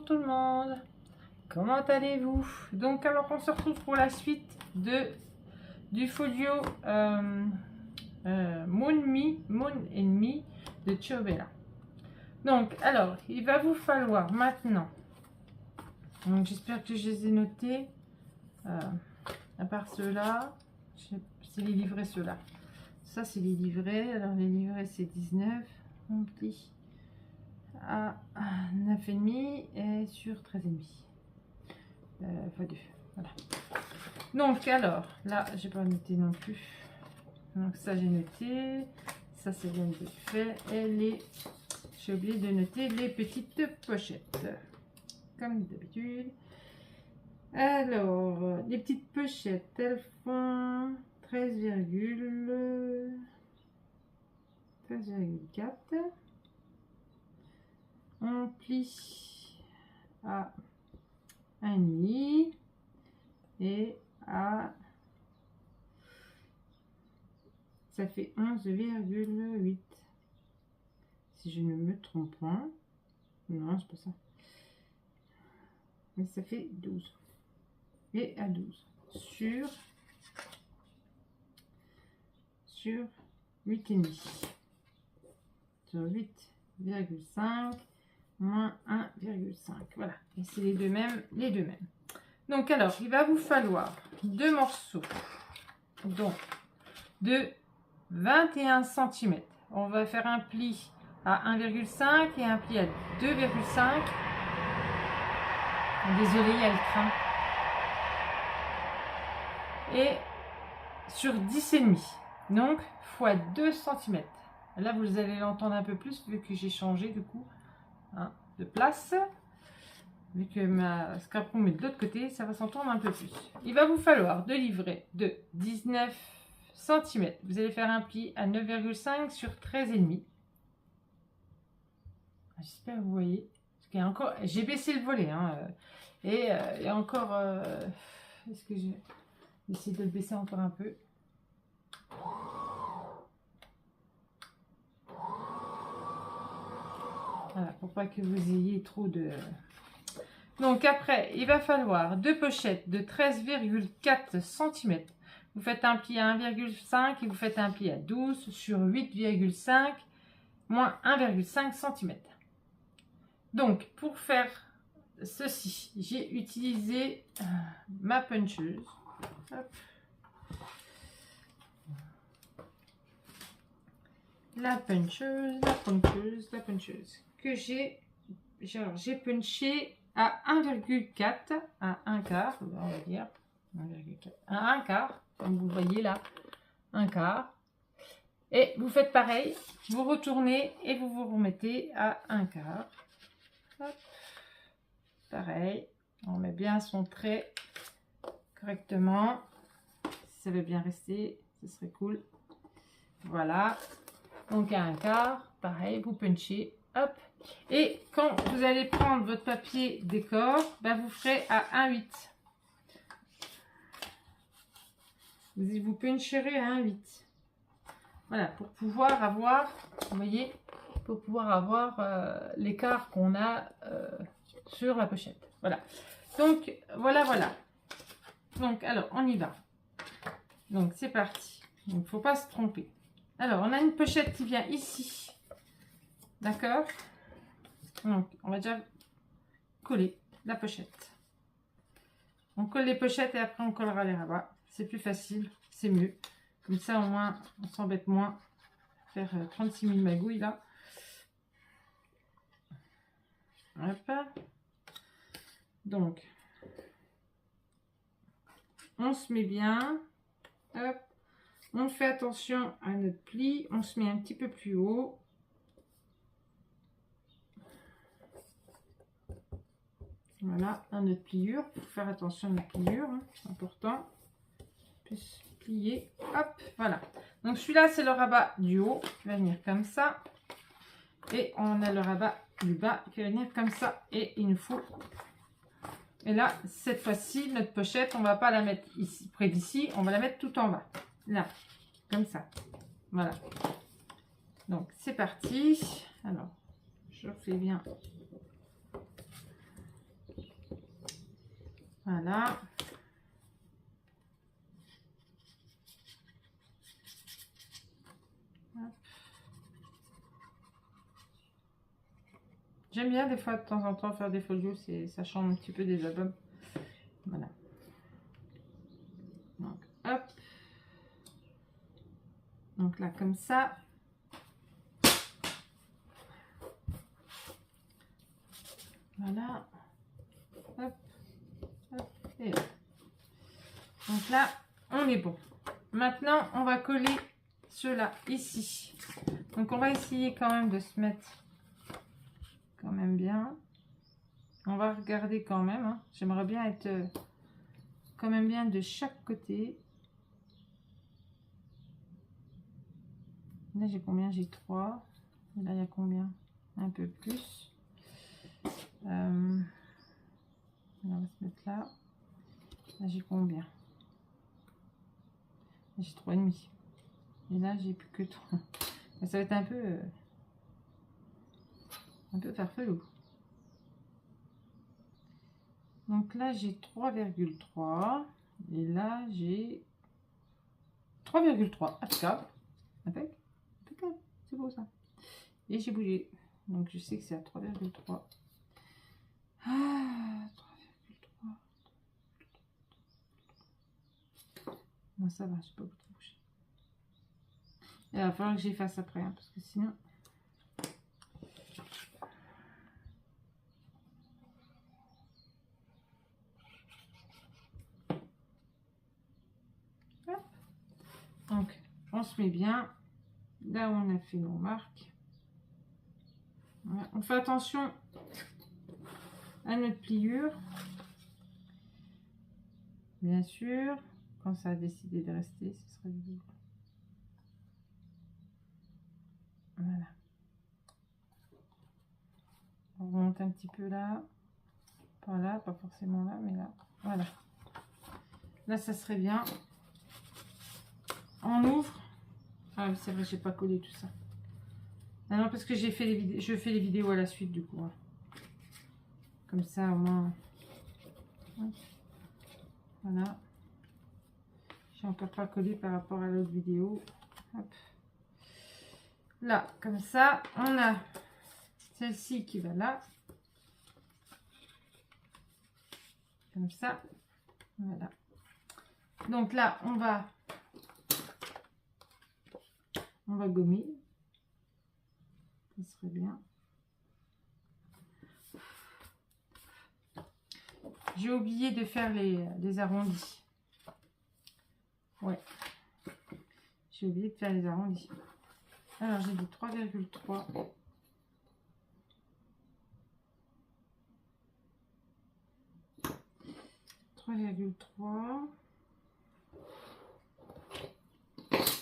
tout le monde, comment allez-vous? Donc alors on se retrouve pour la suite du folio Moon Enemy de Ciobella. Donc alors il va vous falloir maintenant, donc j'espère que je les ai notés, à part ceux-là, c'est les livrets ceux-là. Ça c'est les livrets, alors les livrets c'est 19, mon petit, à 9,5 et sur 13,5 x 2, voilà. Donc alors là j'ai pas noté non plus, donc ça j'ai noté, ça c'est bien fait, et j'ai oublié de noter les petites pochettes comme d'habitude. Alors les petites pochettes elles font 13,4. On plie à 1,5 et à, ça fait 11,8 si je ne me trompe pas. Non, c'est pas ça, mais ça fait 12 et à 12 sur 8,5, sur 8,5 moins 1,5, voilà, et c'est les deux mêmes, donc alors il va vous falloir deux morceaux donc de 21 cm. On va faire un pli à 1,5 et un pli à 2,5. Désolé, il y a le train. Et sur 10,5, donc fois 2 cm. Là vous allez l'entendre un peu plus vu que j'ai changé du coup de place, vu que ma scraperon met de l'autre côté, ça va s'entendre un peu plus. Il va vous falloir deux livrets de 19 cm. Vous allez faire un pli à 9,5 sur 13,5. J'espère que vous voyez, parce qu'il y a encore, j'ai baissé le volet et il y a encore, est-ce que j'ai essayé de le baisser encore un peu? Voilà, pour pas que vous ayez trop de... Donc après, il va falloir deux pochettes de 13,4 cm. Vous faites un pli à 1,5 et vous faites un pli à 12 sur 8,5 moins 1,5 cm. Donc pour faire ceci, j'ai utilisé ma puncheuse. Hop. La puncheuse que j'ai punché à 1,4, à un quart, on va dire 1,4, à un quart, comme vous voyez là, un quart. Et vous faites pareil, vous retournez et vous vous remettez à un quart. Hop. Pareil, on met bien son trait correctement. Si ça veut bien rester, ce serait cool. Voilà. Donc à un quart, pareil, vous punchez, hop. Et quand vous allez prendre votre papier décor, ben vous ferez à 1,8. Vous puncherez à 1,8. Voilà, pour pouvoir avoir, vous voyez, pour pouvoir avoir l'écart qu'on a sur la pochette. Voilà. Donc voilà. Donc alors on y va. Donc c'est parti. Il ne faut pas se tromper. Alors, on a une pochette qui vient ici. D'accord? Donc, on va déjà coller la pochette. On colle les pochettes et après on collera les rabats. C'est plus facile, c'est mieux. Comme ça, au moins, on s'embête moins. Faire 36 000 magouilles là. Hop. Donc, on se met bien. Hop. On fait attention à notre pli, on se met un petit peu plus haut. Voilà, à notre pliure. Il faut faire attention à notre pliure, c'est important. Plus plier, hop, voilà. Donc celui-là, c'est le rabat du haut qui va venir comme ça. Et on a le rabat du bas qui va venir comme ça. Et il nous faut... Et là, cette fois-ci, notre pochette, on ne va pas la mettre ici, près d'ici, on va la mettre tout en bas. Là, comme ça. Voilà. Donc, c'est parti. Alors, je fais bien. Voilà. J'aime bien des fois de temps en temps faire des folios, ça change un petit peu des albums. Voilà. Donc hop. Donc là comme ça. Voilà. Hop. Hop. Et hop. Donc là on est bon. Maintenant on va coller ceux-là ici. Donc on va essayer quand même de se mettre quand même bien. On va regarder quand même. Hein. J'aimerais bien être quand même bien de chaque côté. Là j'ai combien? J'ai 3. Et là il y a combien? Un peu plus. On va se mettre là. Là j'ai combien? J'ai 3,5. Et là j'ai plus que 3. Ça va être un peu farfelu. Donc là j'ai 3,3 et là j'ai 3,3. Impeccable. Impeccable. C'est beau ça. Et j'ai bougé. Donc je sais que c'est à 3,3. Ah, 3,3. Non, ça va, je peux pas trop bouger. Il va falloir que j'y fasse après, hein, parce que sinon. Hop. Donc, on se met bien. Là où on a fait nos marques. Voilà. On fait attention à notre pliure. Bien sûr, quand ça a décidé de rester, ce sera du. Voilà. On remonte un petit peu là. Pas là, pas forcément là, mais là. Voilà. Là, ça serait bien. On ouvre. Ah, c'est vrai, j'ai pas collé tout ça. Ah non, parce que j'ai fait je fais les vidéos à la suite du coup. Hein. Comme ça, au moins. Voilà. J'ai encore pas collé par rapport à l'autre vidéo. Hop. Là, comme ça, on a celle-ci qui va là. Comme ça. Voilà. Donc là, on va gommer. Ça serait bien. J'ai oublié de faire les arrondis. Ouais. J'ai oublié de faire les arrondis. Alors, j'ai dit 3,3.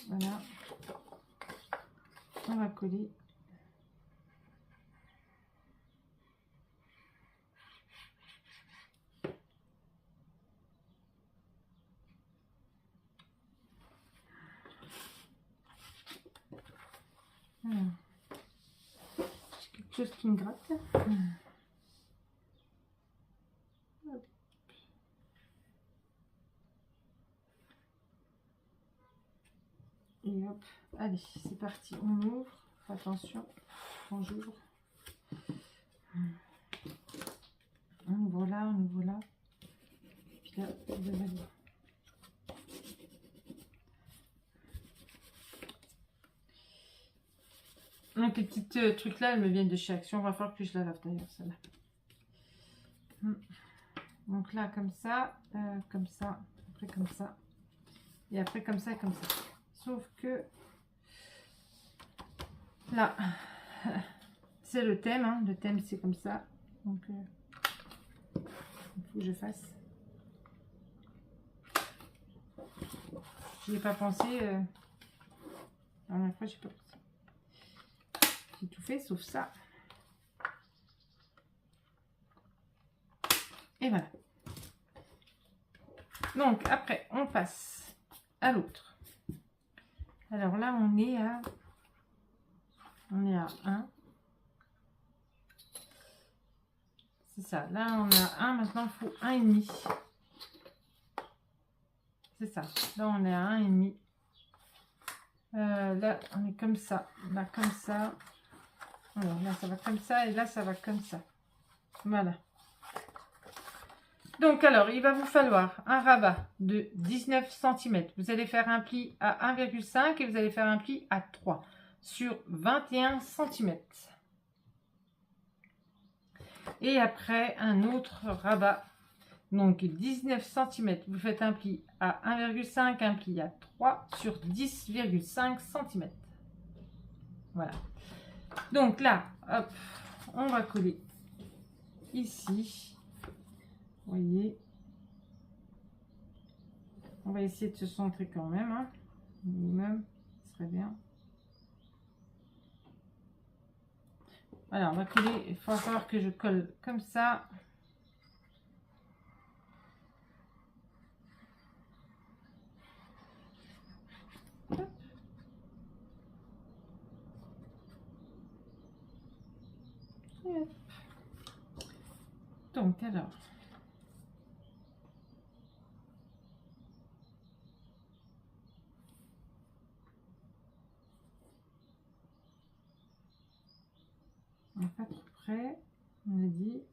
Voilà. On va coller. Alors. J'ai quelque chose qui me gratte. Et hop, allez, c'est parti, on ouvre. Attention, quand j'ouvre. On ouvre là, on ouvre là. Puis là, on va aller. Donc les petites trucs là, elles me viennent de chez Action. Il va falloir que je la lave d'ailleurs, celle-là. Donc là, comme ça, après comme ça. Et après comme ça et comme ça. Sauf que là, c'est le thème. Hein. Le thème, c'est comme ça. Donc, il faut que je fasse. Je n'y ai pas pensé. La dernière fois, j'ai pas pensé. J'ai tout fait sauf ça. Et voilà. Donc, après, on passe à l'autre. Alors là, on est à 1. C'est ça. Là, on a 1. Maintenant, il faut 1,5. C'est ça. Là, on est à 1,5. Là, on est comme ça. Là, comme ça. Alors, là, ça va comme ça. Et là, ça va comme ça. Voilà. Donc, alors, il va vous falloir un rabat de 19 cm. Vous allez faire un pli à 1,5 et vous allez faire un pli à 3 sur 21 cm. Et après, un autre rabat. Donc 19 cm, vous faites un pli à 1,5, un pli à 3 sur 10,5 cm. Voilà. Donc là, hop, on va coller ici. Vous voyez. On va essayer de se centrer quand même. Hein. Minimum, ce serait bien. Voilà, on va coller. Il faut savoir que je colle comme ça. Donc alors, on n'est pas trop près, on a dit.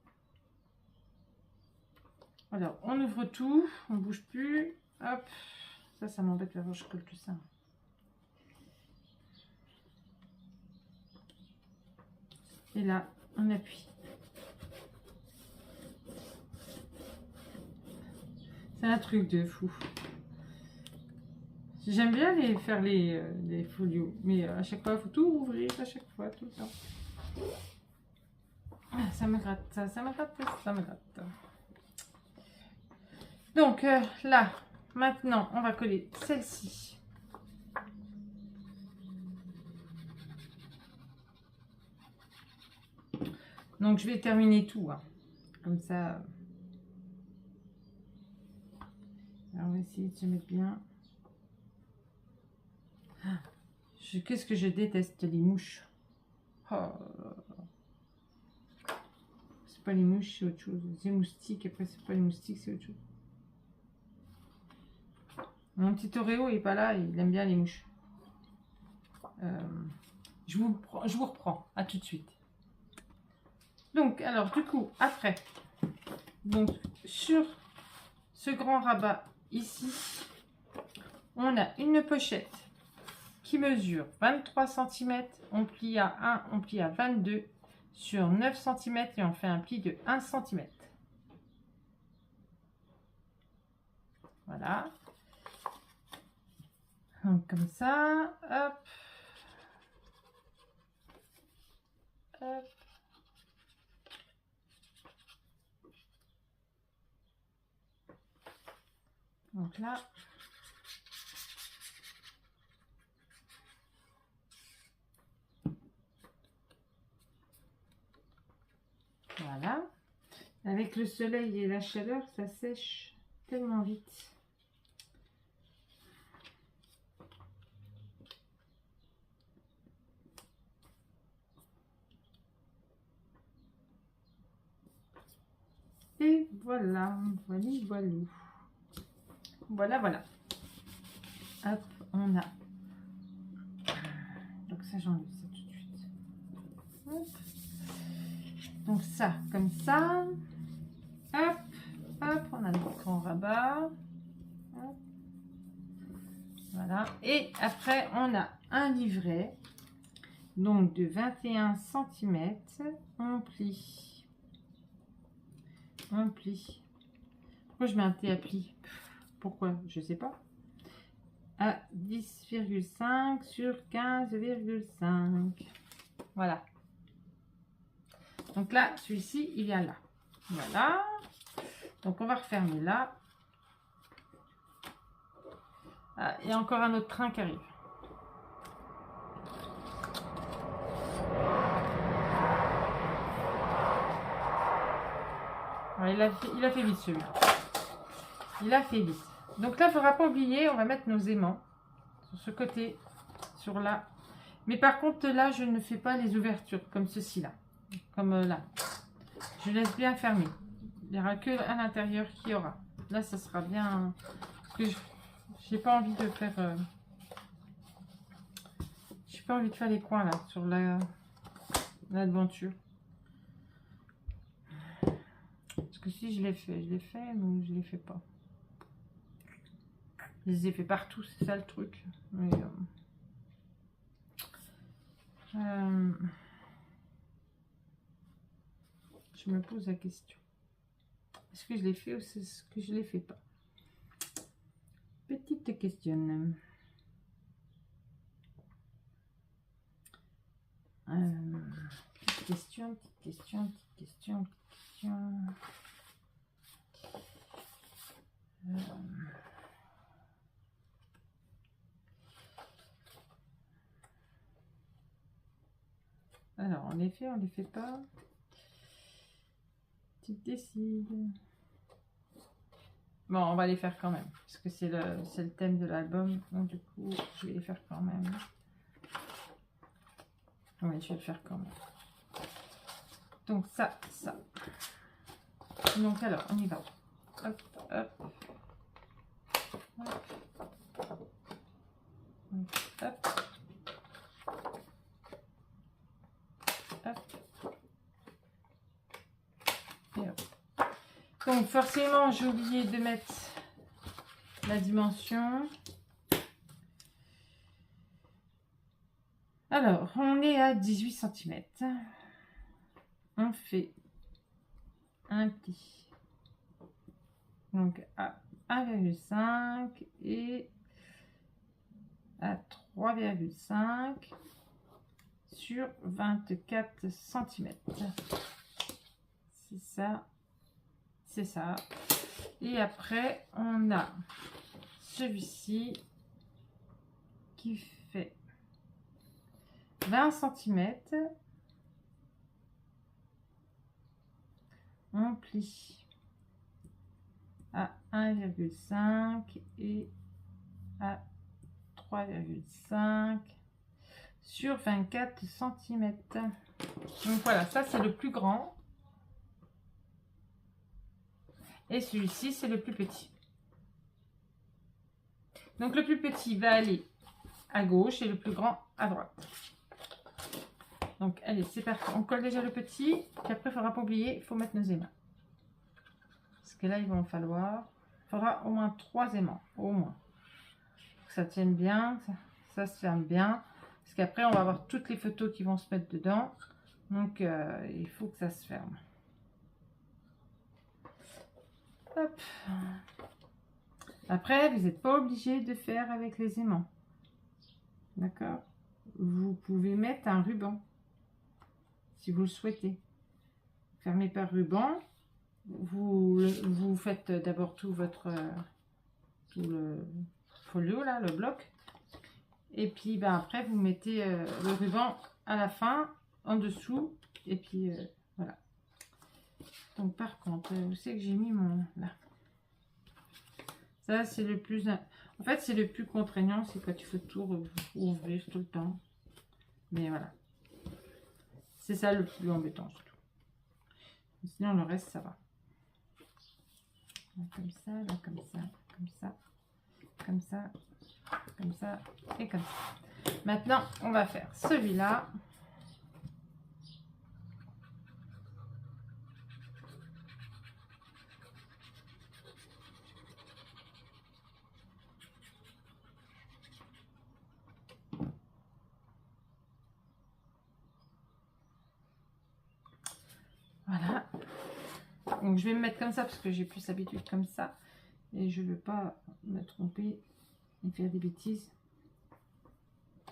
Alors, on ouvre tout, on bouge plus. Hop, ça m'embête, je colle tout ça. Et là, on appuie. C'est un truc de fou. J'aime bien faire les folios, mais à chaque fois, il faut tout ouvrir, à chaque fois, tout le temps. Ah, ça me gratte, ça me gratte, ça me gratte. Donc là, maintenant, on va coller celle-ci. Donc, je vais terminer tout, hein. Comme ça. Alors, on va essayer de se mettre bien. Qu'est-ce que je déteste, les mouches. Oh. C'est pas les mouches, c'est autre chose. Les moustiques, après, c'est pas les moustiques, c'est autre chose. Mon petit Oreo il est pas là, il aime bien les mouches. Je vous reprends, à tout de suite. Donc, alors, du coup, après, donc, sur ce grand rabat ici, on a une pochette qui mesure 23 cm, on plie à 1, on plie à 22 sur 9 cm et on fait un pli de 1 cm. Voilà. Donc, comme ça, hop. Hop. Donc là, voilà. Avec le soleil et la chaleur, ça sèche tellement vite. Et voilà, voilà, voilà. Voilà, voilà. Hop, on a. Donc ça, j'enlève ça tout de suite. Hop. Donc ça, comme ça. Hop, hop, on a le grand rabat. Hop. Voilà. Et après, on a un livret. Donc de 21 cm. On plie. On plie. Pourquoi je mets un T à pli? Pourquoi? Je sais pas. À 10,5 sur 15,5. Voilà. Donc là, celui-ci, il vient là. Voilà. Donc on va refermer là. Ah, il y a encore un autre train qui arrive. Ouais, il a fait vite celui-là. Il a fait vite. Donc là, il ne faudra pas oublier, on va mettre nos aimants sur ce côté, sur là. Mais par contre, là, je ne fais pas les ouvertures comme ceci là. Comme là. Je laisse bien fermer. Il n'y aura que à l'intérieur qui y aura. Là, ça sera bien. J'ai pas envie de faire... j'ai pas envie de faire les coins là, sur l'aventure. Parce que si je l'ai fait, mais je les fais pas. Je les ai fait partout, c'est ça le truc. Mais, je me pose la question. Est-ce que je l'ai fait ou est-ce que je les fais pas? Petite question. Petite question, petite question, petite question, petite question. Alors, on les fait, on les fait pas. Tu te décides. Bon, on va les faire quand même, parce que c'est le thème de l'album, donc du coup, je vais les faire quand même. Oui, je vais le faire quand même. Donc ça. Donc alors, on y va. Hop, hop. Hop. Hop. Hop. Et hop. Donc forcément, j'ai oublié de mettre la dimension. Alors, on est à 18 cm. On fait un pli. Donc à 1,5 et à 3,5 sur 24 cm. C'est ça. C'est ça. Et après, on a celui-ci qui fait 20 cm. On plie à 1,5 et à 3,5 sur 24 cm. Donc voilà, ça c'est le plus grand. Et celui-ci, c'est le plus petit. Donc le plus petit va aller à gauche et le plus grand à droite. Donc allez, c'est parti. On colle déjà le petit. Puis après, il ne faudra pas oublier, il faut mettre nos aimants. Parce que là, il va en falloir. Il faudra au moins 3 aimants. Au moins. Pour que ça tienne bien. Ça se ferme bien. Parce qu'après, on va avoir toutes les photos qui vont se mettre dedans. Donc il faut que ça se ferme. Hop. Après, vous n'êtes pas obligé de faire avec les aimants. D'accord? Vous pouvez mettre un ruban. Si vous le souhaitez. Fermez par ruban. Vous faites d'abord tout le folio, là, le bloc. Et puis, ben, après, vous mettez le ruban à la fin, en dessous. Et puis, voilà. Donc, par contre, vous savez que j'ai mis mon... Là. Ça, c'est le plus... En fait, c'est le plus contraignant, c'est quand il faut tout ouvrir tout le temps. Mais voilà. C'est ça le plus embêtant, surtout. Sinon, le reste, ça va. Là, comme ça, là, comme ça, comme ça, comme ça, comme ça, et comme ça. Maintenant, on va faire celui-là. Voilà. Donc je vais me mettre comme ça parce que j'ai plus l'habitude comme ça. Et je ne veux pas me tromper et faire des bêtises.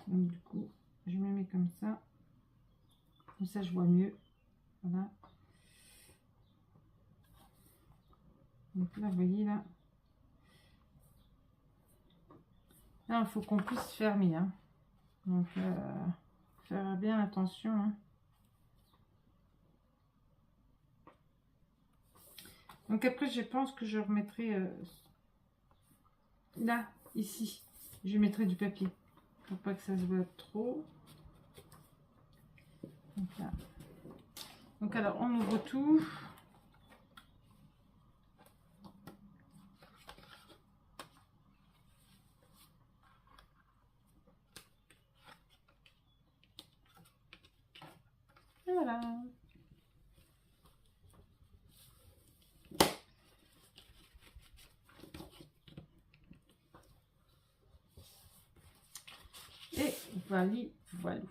Donc du coup, je me mets comme ça. Comme ça, je vois mieux. Voilà. Donc là, vous voyez là. Là, il faut qu'on puisse fermer. Hein. Donc, faire bien attention. Hein. Donc après, je pense que je remettrai là, ici. Je mettrai du papier pour pas que ça se voit trop. Donc là. Donc alors, on ouvre tout. Et voilà. Et voilà, voilà.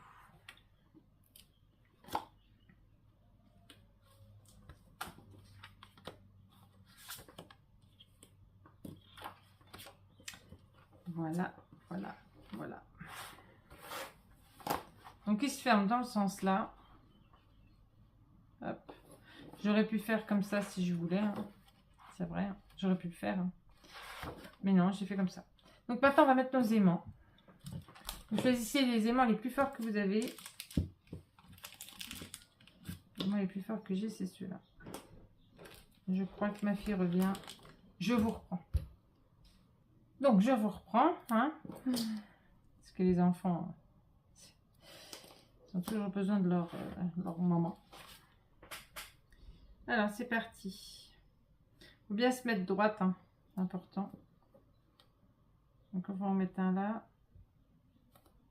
Voilà, voilà, voilà. Donc il se ferme dans le sens là. Hop. J'aurais pu faire comme ça si je voulais. Hein. C'est vrai, hein. J'aurais pu le faire. Hein. Mais non, j'ai fait comme ça. Donc maintenant, on va mettre nos aimants. Vous choisissez les aimants les plus forts que vous avez. Moi, les plus forts que j'ai, c'est ceux-là. Je crois que ma fille revient. Je vous reprends. Donc, je vous reprends. Hein, parce que les enfants ont toujours besoin de leur maman. Alors, c'est parti. Il faut bien se mettre droite. Hein, c'est important. Donc, on va en mettre un là.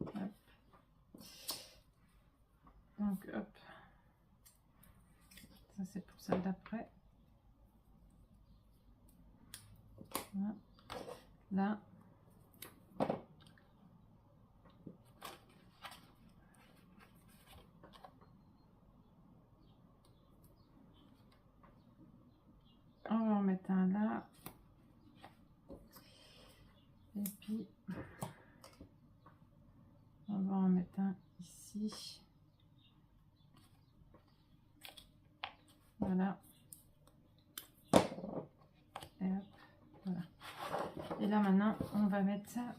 Hop. Donc, hop. Ça, c'est pour celle d'après. Voilà. Là. On va en mettre un là. Et puis, on va en mettre un ici. Voilà. Et hop, voilà. Et là, maintenant, on va mettre ça.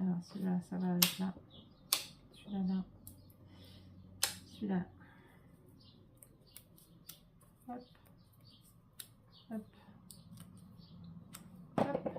Alors, celui-là, ça va avec là. Celui-là, là. Celui-là. Hop. Hop. Hop.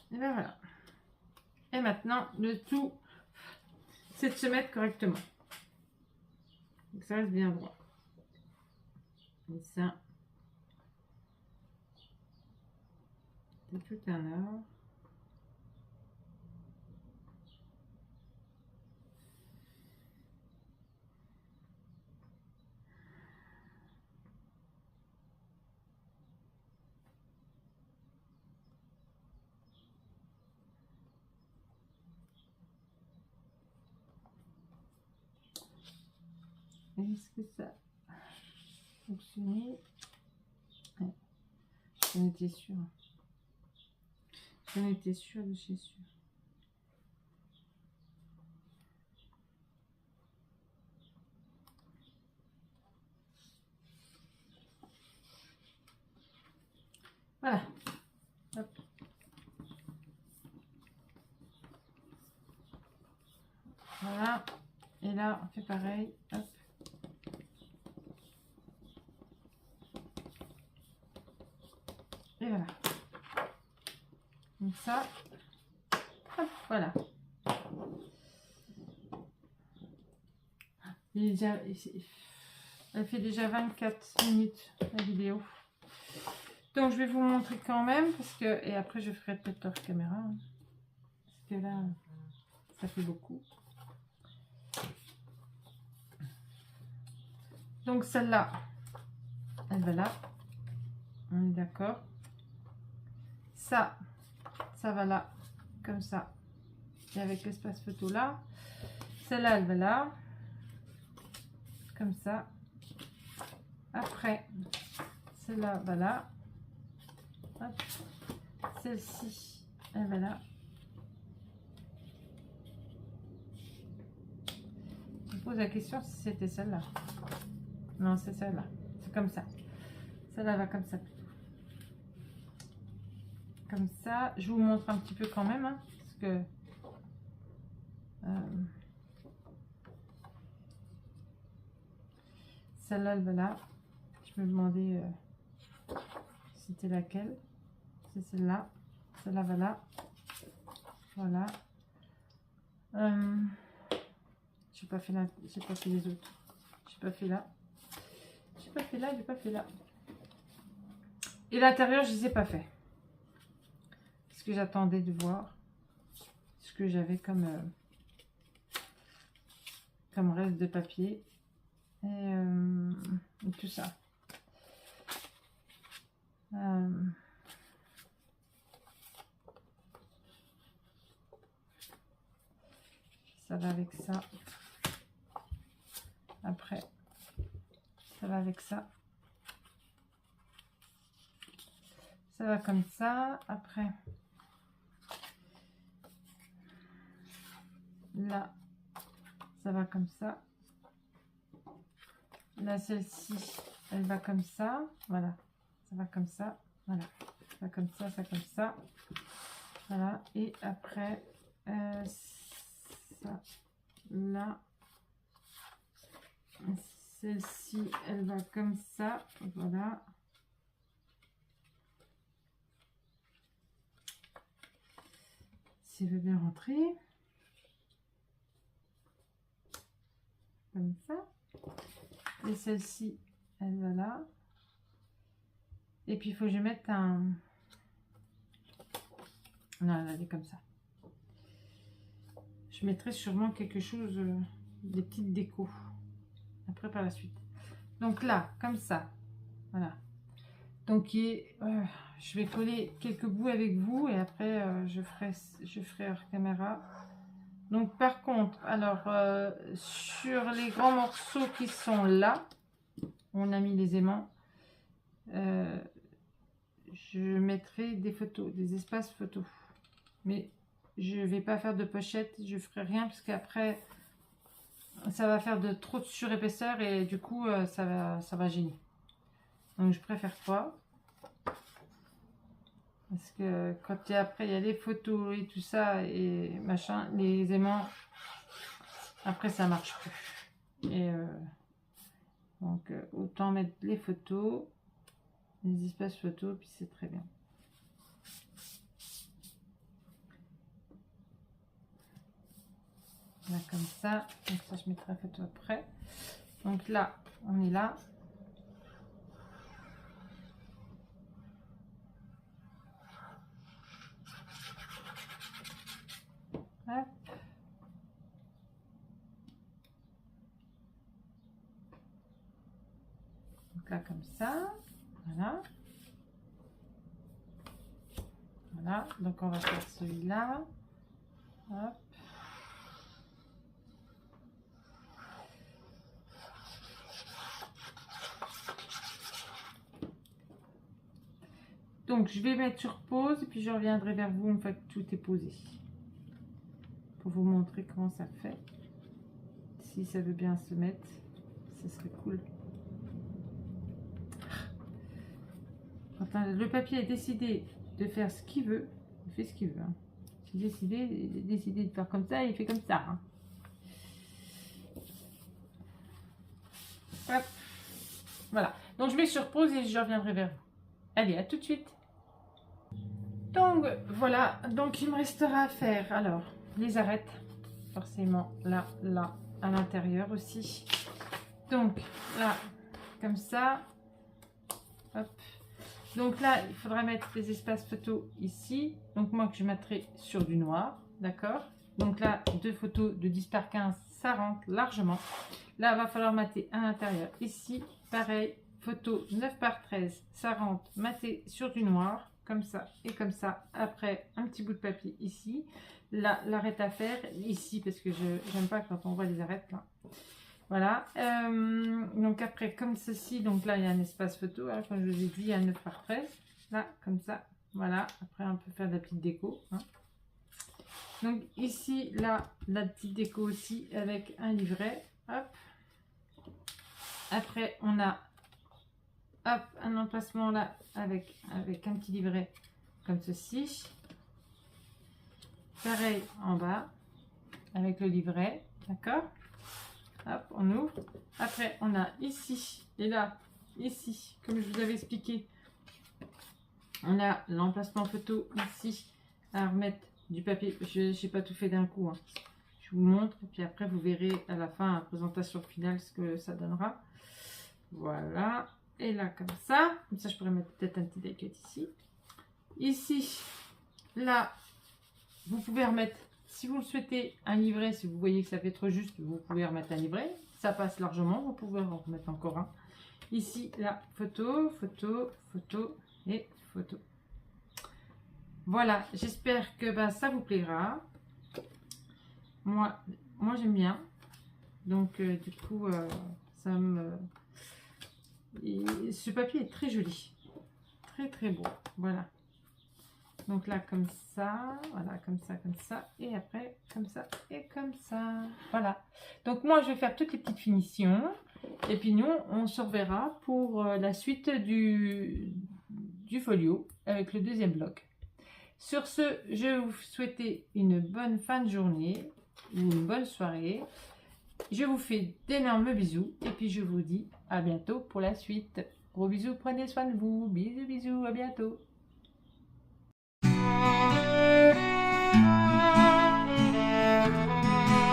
Et bien voilà. Et maintenant, le tout, c'est de se mettre correctement. Donc ça reste bien droit. Et ça, c'est tout un art. Est-ce que ça a fonctionné? Ouais. J'en étais sûre. J'en étais sûre de chez sûr. Voilà. Hop. Voilà. Et là, on fait pareil. Hop. Et voilà. Donc ça, hop, voilà. Il est déjà, elle fait déjà 24 minutes la vidéo. Donc je vais vous montrer quand même parce que et après je ferai peut-être hors caméra hein, parce que là ça fait beaucoup. Donc celle-là, elle va là. On est d'accord. Ça va là comme ça et avec l'espace photo là. Celle-là elle va là comme ça. Après celle-là va là. Hop. Celle-ci elle va là. Je me pose la question si c'était celle-là. Non, c'est celle-là. C'est comme ça. Celle-là va comme ça plutôt. Comme ça. Je vous montre un petit peu quand même. Hein, parce que... celle-là, elle va là. Je me demandais si c'était laquelle. c'est celle-là. Celle-là, voilà. Voilà. J'ai pas fait là, j'ai pas fait les autres. J'ai pas fait là. J'ai pas fait là, j'ai pas fait là. Et l'intérieur, je les ai pas fait. Ce que j'attendais de voir. Ce que j'avais comme reste de papier. Et tout ça. Ça va avec ça. Après, ça va avec ça. Ça va comme ça. Après, là, ça va comme ça. Là, celle-ci, elle va comme ça. Voilà. Ça va comme ça. Voilà. Ça va comme ça, ça comme ça. Voilà. Et après, ça, là. Celle-ci, elle va comme ça. Voilà. Si elle veut bien rentrer. Comme ça. Et celle-ci, elle va là. Et puis, il faut que je mette un... Non, elle est comme ça. Je mettrai sûrement quelque chose, des petites décos. Après, par la suite. Donc là, comme ça. Voilà. Donc, je vais coller quelques bouts avec vous. Et après, je ferai hors caméra. Donc, par contre, alors, sur les grands morceaux qui sont là, on a mis les aimants. Je mettrai des photos, des espaces photos. Mais je vais pas faire de pochette, je ferai rien parce qu'après ça va faire de trop de surépaisseur et du coup ça va gêner. Donc je préfère pas. Parce que quand après il y a les photos et tout ça et machin, les aimants, après ça marche plus. Et donc autant mettre les photos, les espaces photos, puis c'est très bien. Là, comme ça, donc ça je mettrai la photo après. Donc là, on est là. Hop. Donc là, comme ça, voilà. Voilà, donc on va faire celui-là. Hop. Donc je vais mettre sur pause et puis je reviendrai vers vous une fois que tout est posé. Pour vous montrer comment ça fait. Si ça veut bien se mettre, ça serait cool. Quand le papier est décidé de faire ce qu'il veut, il fait ce qu'il veut. Hein. J'ai décidé de faire comme ça, il fait comme ça. Hein. Hop. Voilà. Donc je mets sur pause et je reviendrai vers vous. Allez, à tout de suite. Donc voilà, donc il me restera à faire alors les arêtes, forcément là, à l'intérieur aussi. Donc là, comme ça. Hop. Donc là, il faudra mettre des espaces photos ici. Donc moi que je mettrai sur du noir, d'accord. Donc là, 2 photos de 10 par 15, ça rentre largement. Là, il va falloir mater à l'intérieur. Ici, pareil, photo 9 par 13, ça rentre, mater sur du noir, comme ça et comme ça. Après, un petit bout de papier ici. Là, l'arête à faire ici, parce que je n'aime pas quand on voit les arêtes là. Voilà. Donc après, comme ceci, donc là, il y a un espace photo, hein, comme je vous ai dit, il y a 9 par 13. Là, comme ça. Voilà. Après, on peut faire de la petite déco. Hein. Donc ici, là, la petite déco aussi avec un livret. Hop. Après, on a hop, un emplacement là avec un petit livret comme ceci. Pareil en bas avec le livret. D'accord. Hop, on ouvre. Après, on a ici et là, ici, comme je vous avais expliqué, On a l'emplacement photo ici à remettre du papier. Je n'ai pas tout fait d'un coup. Hein. Je vous montre. Et puis après, vous verrez à la fin, la présentation finale, ce que ça donnera. Voilà. Et là, comme ça. Comme ça, je pourrais mettre peut-être un petit die-cut ici. Ici, là, vous pouvez remettre, si vous le souhaitez, un livret. Si vous voyez que ça fait trop juste, vous pouvez remettre un livret. Ça passe largement. Vous pouvez en remettre encore un. Ici, la photo, photo, photo et photo. Voilà, j'espère que ça vous plaira. Moi j'aime bien. Donc, du coup, ça me... Et ce papier est très joli. Très, très beau. Voilà. Donc là, comme ça. Voilà, comme ça, comme ça. Et après, comme ça et comme ça. Voilà. Donc, moi, je vais faire toutes les petites finitions. Et puis, nous, on se reverra pour la suite du folio avec le deuxième bloc. Sur ce, je vais vous souhaiter une bonne fin de journée, une bonne soirée. Je vous fais d'énormes bisous et puis je vous dis à bientôt pour la suite. Gros bisous, prenez soin de vous. Bisous, bisous, à bientôt.